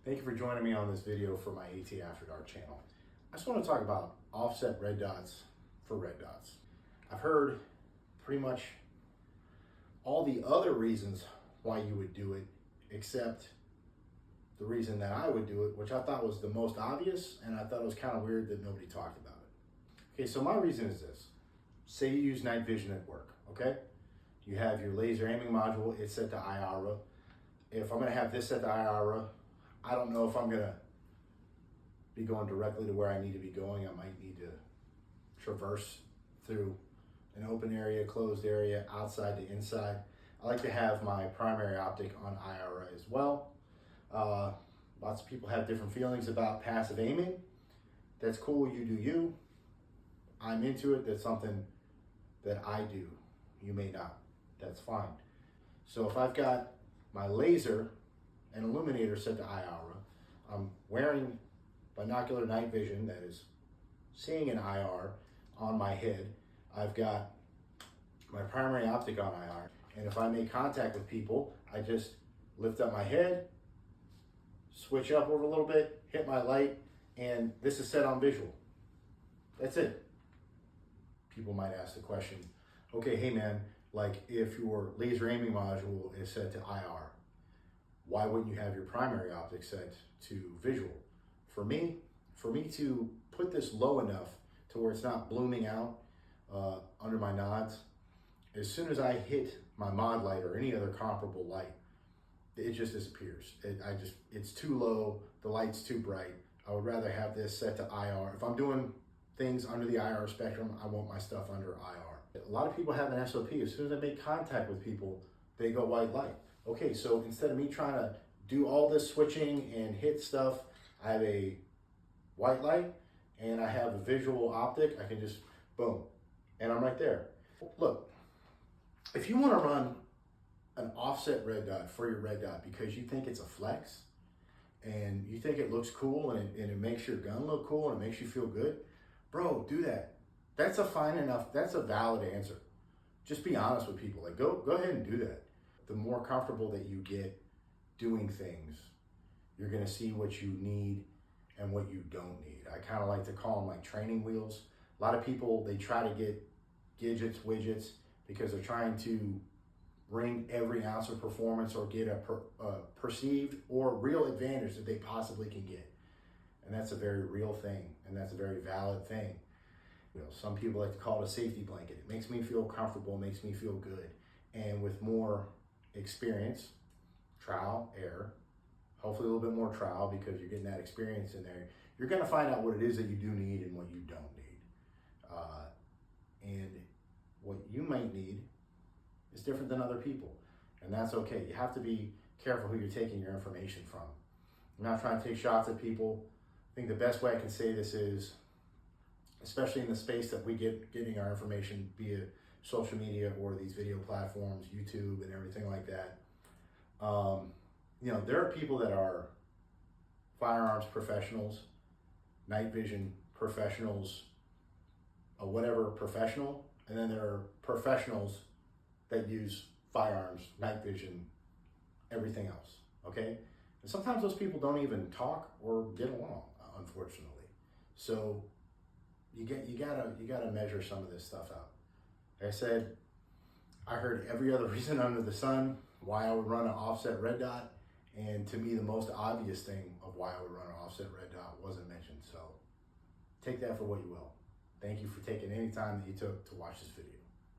Thank you for joining me on this video for my AT After Dark channel. I just want to talk about offset red dots for red dots. I've heard pretty much all the other reasons why you would do it, except the reason that I would do it, which I thought was the most obvious, and I thought it was kind of weird that nobody talked about it. Okay, so my reason is this. Say you use night vision at work, okay? You have your laser aiming module, it's set to IARA. If I'm gonna have this set to IARA, I don't know if I'm gonna be going directly to where I need to be going. I might need to traverse through an open area, closed area, outside to inside. I like to have my primary optic on IARA as well. Lots of people have different feelings about passive aiming. That's cool, you do you. I'm into it, that's something that I do. You may not, that's fine. So if I've got my laser and illuminator set to IARA, I'm wearing binocular night vision that is seeing an IR on my head. I've got my primary optic on IR, and if I make contact with people, I just lift up my head, switch up over a little bit, hit my light, and this is set on visual. That's it. People might ask the question, okay, hey man, like if your laser aiming module is set to IR, why wouldn't you have your primary optic set to visual? For me to put this low enough to where it's not blooming out under my nods, as soon as I hit my mod light or any other comparable light, it just disappears. It's too low, the light's too bright. I would rather have this set to IR. If I'm doing things under the IR spectrum, I want my stuff under IR. A lot of people have an SOP. As soon as I make contact with people, they go white light. Okay, so instead of me trying to do all this switching and hit stuff, I have a white light and I have a visual optic. I can just, boom, and I'm right there. Look, if you want to run an offset red dot for your red dot because you think it's a flex and you think it looks cool and it makes your gun look cool and it makes you feel good, bro, do that. That's a fine enough, that's a valid answer. Just be honest with people. Like, go ahead and do that. The more comfortable that you get doing things, you're gonna see what you need and what you don't need. I kind of like to call them like training wheels. A lot of people, they try to get gadgets, widgets, because they're trying to bring every ounce of performance or get a perceived or real advantage that they possibly can get. And that's a very real thing, and that's a very valid thing. You know, some people like to call it a safety blanket. It makes me feel comfortable, makes me feel good. And with more experience, trial, error, hopefully a little bit more trial because you're getting that experience in there, you're gonna find out what it is that you do need and what you don't need. And what you might need is different than other people. And that's okay. You have to be careful who you're taking your information from. I'm not trying to take shots at people. I think the best way I can say this is, especially in the space that we getting our information via social media or these video platforms, YouTube and everything like that. You know, there are people that are firearms professionals, night vision professionals, whatever professional, and then there are professionals that use firearms, night vision, everything else, okay? And sometimes those people don't even talk or get along, unfortunately. So you gotta measure some of this stuff out. Like I said, I heard every other reason under the sun why I would run an offset red dot, and to me the most obvious thing of why I would run an offset red dot wasn't mentioned. So take that for what you will. Thank you for taking any time that you took to watch this video.